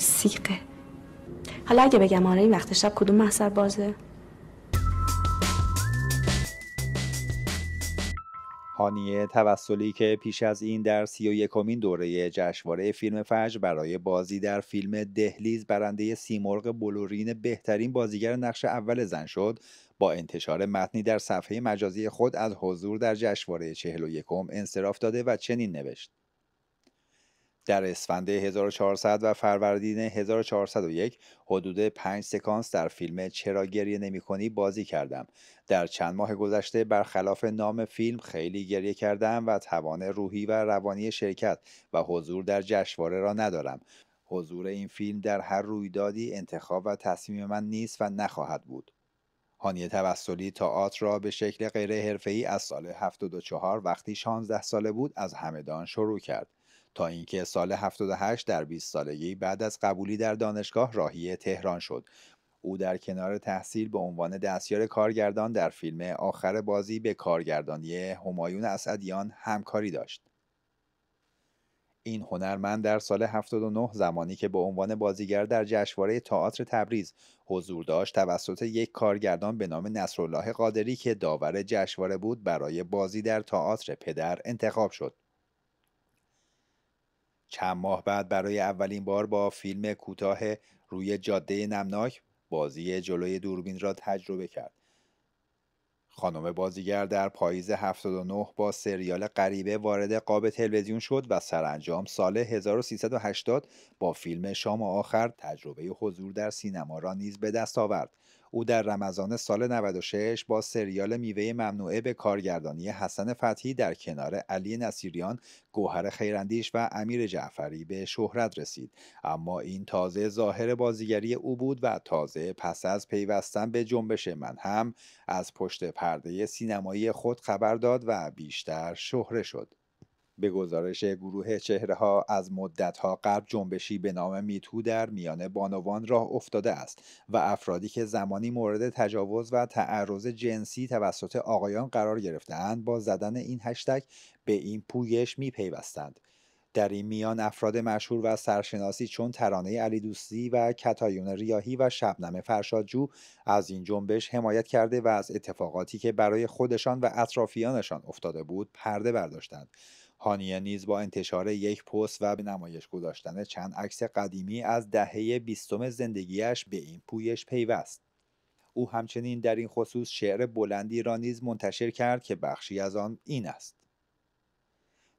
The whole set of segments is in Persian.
سیقه. حالا اگه بگم آره این وقت شب کدوم محضر بازه؟ هانیه توسلی که پیش از این در 31مین دوره جشنواره فیلم فجر برای بازی در فیلم دهلیز برنده سیمرغ بلورین بهترین بازیگر نقش اول زن شد، با انتشار متنی در صفحه مجازی خود از حضور در جشنواره 41م انصراف داده و چنین نوشت: در اسفند 1400 و فروردین 1401 حدود 5 سکانس در فیلم چرا گریه نمی‌کنی بازی کردم. در چند ماه گذشته برخلاف نام فیلم خیلی گریه کردم و توان روحی و روانی شرکت و حضور در جشنواره را ندارم. حضور این فیلم در هر رویدادی انتخاب و تصمیم من نیست و نخواهد بود. هانیه توسلی تئاتر را به شکل غیر حرفه‌ای از سال 74 وقتی 16 ساله بود از همدان شروع کرد تا اینکه سال 78 در 20 سالگی بعد از قبولی در دانشگاه راهی تهران شد. او در کنار تحصیل به عنوان دستیار کارگردان در فیلم آخر بازی به کارگردانی همایون اسعدیان همکاری داشت. این هنرمند در سال 79 زمانی که به عنوان بازیگر در جشنواره تئاتر تبریز حضور داشت توسط یک کارگردان به نام نصرالله قادری که داور جشنواره بود برای بازی در تئاتر پدر انتخاب شد. چند ماه بعد برای اولین بار با فیلم کوتاه روی جاده نمناک بازی جلوی دوربین را تجربه کرد. خانم بازیگر در پاییز 79 با سریال غریبه وارد قاب تلویزیون شد و سرانجام سال 1380 با فیلم شام آخر تجربه حضور در سینما را نیز به دست آورد. او در رمضان سال 96 با سریال میوه ممنوعه به کارگردانی حسن فتحی در کنار علی نصیریان، گوهر خیراندیش و امیر جعفری به شهرت رسید. اما این تازه ظاهر بازیگری او بود و تازه پس از پیوستن به جنبش من هم از پشت پرده سینمایی خود خبر داد و بیشتر شهره شد. به گزارش گروه چهره‌ها از مدت‌ها قبل جنبشی به نام میتو در میان بانوان راه افتاده است و افرادی که زمانی مورد تجاوز و تعرض جنسی توسط آقایان قرار گرفته‌اند با زدن این هشتگ به این پویش می‌پیوستند. در این میان افراد مشهور و سرشناسی چون ترانه علی دوستی و کتایون ریاحی و شبنم فرشادجو از این جنبش حمایت کرده و از اتفاقاتی که برای خودشان و اطرافیانشان افتاده بود پرده برداشتند. هانیه نیز با انتشار یک پست و به نمایش گذاشتن چند عکس قدیمی از دهه 20 زندگیش به این پویش پیوست. او همچنین در این خصوص شعر بلندی را نیز منتشر کرد که بخشی از آن این است: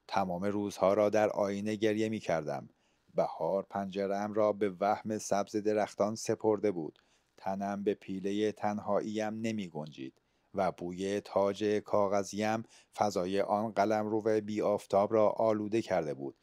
تمام روزها را در آینه گریه می کردم. بهار پنجره‌ام را به وهم سبز درختان سپرده بود. تنم به پیله تنهاییم نمی گنجید و بوی تاج کاغذیم فضای آن قلمرو بی آفتاب را آلوده کرده بود.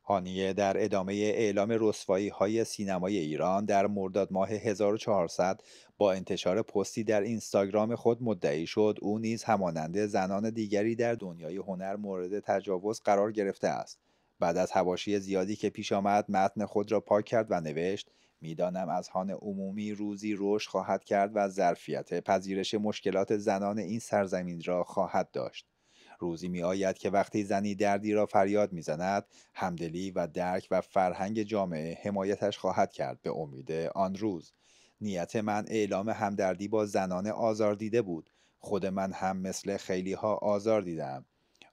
هانیه در ادامه اعلام رسوایی‌های سینمای ایران در مرداد ماه 1400 با انتشار پستی در اینستاگرام خود مدعی شد او نیز همانند زنان دیگری در دنیای هنر مورد تجاوز قرار گرفته است. بعد از حواشی زیادی که پیش آمد متن خود را پاک کرد و نوشت: میدانم اذهان عمومی روزی رشد خواهد کرد و ظرفیت پذیرش مشکلات زنان این سرزمین را خواهد داشت. روزی می آید که وقتی زنی دردی را فریاد می زند، همدلی و درک و فرهنگ جامعه حمایتش خواهد کرد. به امید آن روز. نیت من اعلام همدردی با زنان آزار دیده بود. خود من هم مثل خیلی ها آزار دیدم.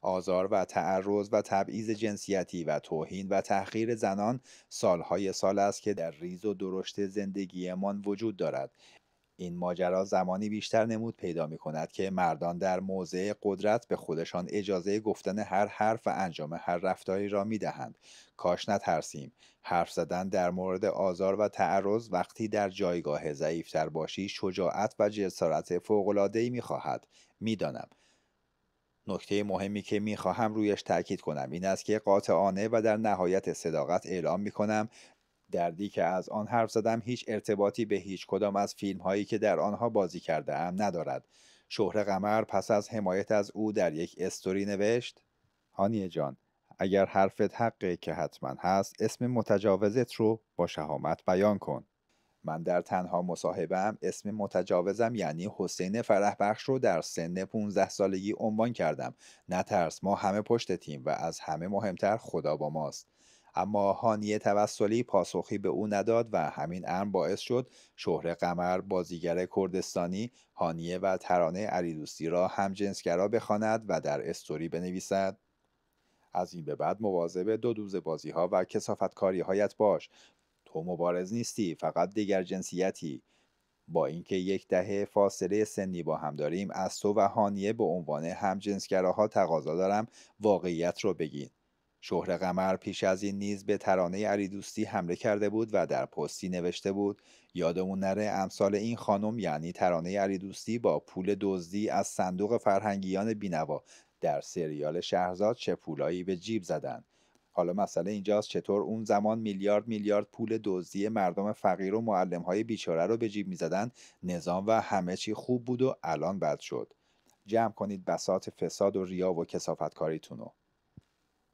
آزار و تعرض و تبعیض جنسیتی و توهین و تحقیر زنان سالهای سال است که در ریز و درشت زندگیمان وجود دارد. این ماجرا زمانی بیشتر نمود پیدا می کند که مردان در موضع قدرت به خودشان اجازه گفتن هر حرف و انجام هر رفتاری را می دهند. کاش نترسیم. حرف زدن در مورد آزار و تعرض وقتی در جایگاه ضعیفتر باشی شجاعت و جسارت فوق‌العاده‌ای می خواهد. می دانم. نکته مهمی که می خواهم رویش تاکید کنم این است که قاطعانه و در نهایت صداقت اعلام می کنم دردی که از آن حرف زدم هیچ ارتباطی به هیچ کدام از فیلم هایی که در آنها بازی کرده ام ندارد. شهره قمر پس از حمایت از او در یک استوری نوشت: هانیه جان، اگر حرفت حقه که حتما هست اسم متجاوزت رو با شهامت بیان کن. من در تنها مصاحبه‌ام اسم متجاوزم یعنی حسین فرحبخش رو در سن 15 سالگی عنوان کردم. نترس، ما همه پشت تیم و از همه مهمتر خدا با ماست. اما هانیه توسلی پاسخی به او نداد و همین امر باعث شد شهره قمر بازیگر کردستانی هانیه و ترانه علیدوستی را همجنسگرا بخواند و در استوری بنویسد: از این به بعد مواظب دو دوز بازی ها و کثافتکاری هایت باش. تو مبارز نیستی، فقط دیگر جنسیتی. با اینکه 1 دهه فاصله سنی با هم داریم، از تو و هانیه به عنوان همجنسگراها تقاضا دارم واقعیت رو بگین. شهره قمر پیش از این نیز به ترانه علیدوستی حمله کرده بود و در پستی نوشته بود: یادمون نره امثال این خانم یعنی ترانه علیدوستی با پول دزدی از صندوق فرهنگیان بینوا در سریال شهرزاد چه پولایی به جیب زدن. حالا مسئله اینجاست چطور اون زمان میلیارد پول دزدی مردم فقیر و معلم‌های بیچاره رو به جیب می‌زدن. نظام و همه چی خوب بود و الان بد شد. جمع کنید بساط فساد و ریا و کثافتکاریتونو.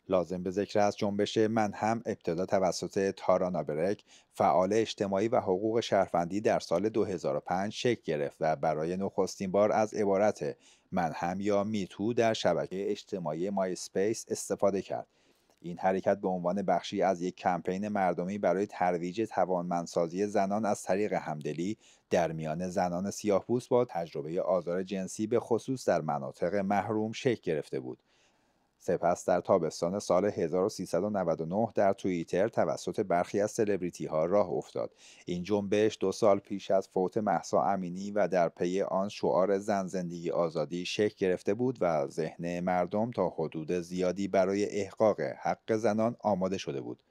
لازم به ذکر است جنبش من هم ابتدا توسط تارانا برک، فعال اجتماعی و حقوق شهروندی، در سال 2005 شکل گرفت و برای نخستین بار از عبارت من هم یا میتو در شبکه اجتماعی مای اسپیس استفاده کرد. این حرکت به عنوان بخشی از یک کمپین مردمی برای ترویج توانمندسازی زنان از طریق همدلی در میان زنان سیاه‌پوست با تجربه آزار جنسی به خصوص در مناطق محروم شکل گرفته بود. سپس در تابستان سال 1399 در توییتر توسط برخی از سلبریتی ها راه افتاد. این جنبش 2 سال پیش از فوت مهسا امینی و در پی آن شعار زن زندگی آزادی شکل گرفته بود و ذهن مردم تا حدود زیادی برای احقاق حق زنان آماده شده بود.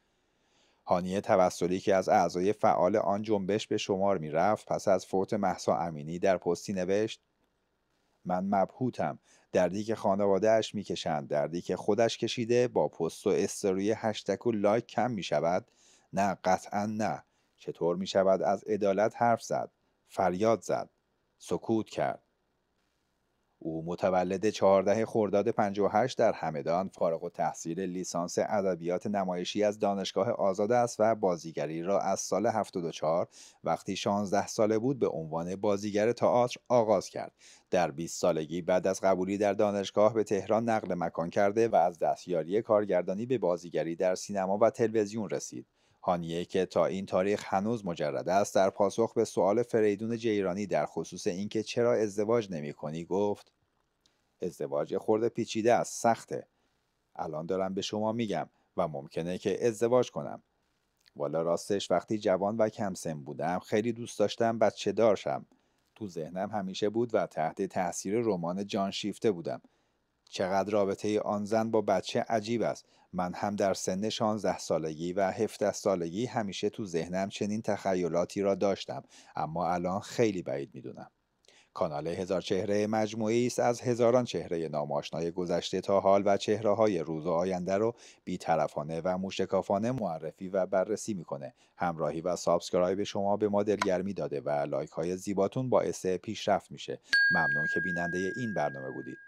هانیه توسلی که از اعضای فعال آن جنبش به شمار می رفت، پس از فوت مهسا امینی در پستی نوشت: من مبهوتم. دردی که خانواده اش میکشند، دردی که خودش کشیده، با پست و استوری هشتگ و لایک کم میشود؟ نه، قطعا نه. چطور میشود از عدالت حرف زد؟ فریاد زد، سکوت کرد. او متولد 14 خرداد 58 در همدان، فارغ التحصیل لیسانس ادبیات نمایشی از دانشگاه آزاد است و بازیگری را از سال 74 وقتی 16 ساله بود به عنوان بازیگر تئاتر آغاز کرد. در 20 سالگی بعد از قبولی در دانشگاه به تهران نقل مکان کرده و از دستیاری کارگردانی به بازیگری در سینما و تلویزیون رسید. هانیه که تا این تاریخ هنوز مجرد است، در پاسخ به سؤال فریدون جیرانی در خصوص اینکه چرا ازدواج نمی‌کنی گفت: ازدواج خورده پیچیده است، سخته. الان دارم به شما میگم و ممکنه که ازدواج کنم. والا راستش وقتی جوان و کم سن بودم خیلی دوست داشتم بچه دار شم. تو ذهنم همیشه بود و تحت تاثیر رمان جان شیفته بودم. چقدر رابطه آن زن با بچه عجیب است. من هم در سن 16 سالگی و 17 سالگی همیشه تو ذهنم چنین تخیلاتی را داشتم، اما الان خیلی بعید میدونم. کانال هزار چهره مجموعی است از هزاران چهره ناماشنای گذشته تا حال و چهره‌های روز و آینده رو بی‌طرفانه و موشکافانه معرفی و بررسی میکنه. همراهی و سابسکرایب شما به ما دلگرمی داده و لایک های زیباتون باعث پیشرفت میشه. ممنون که بیننده این برنامه بودید.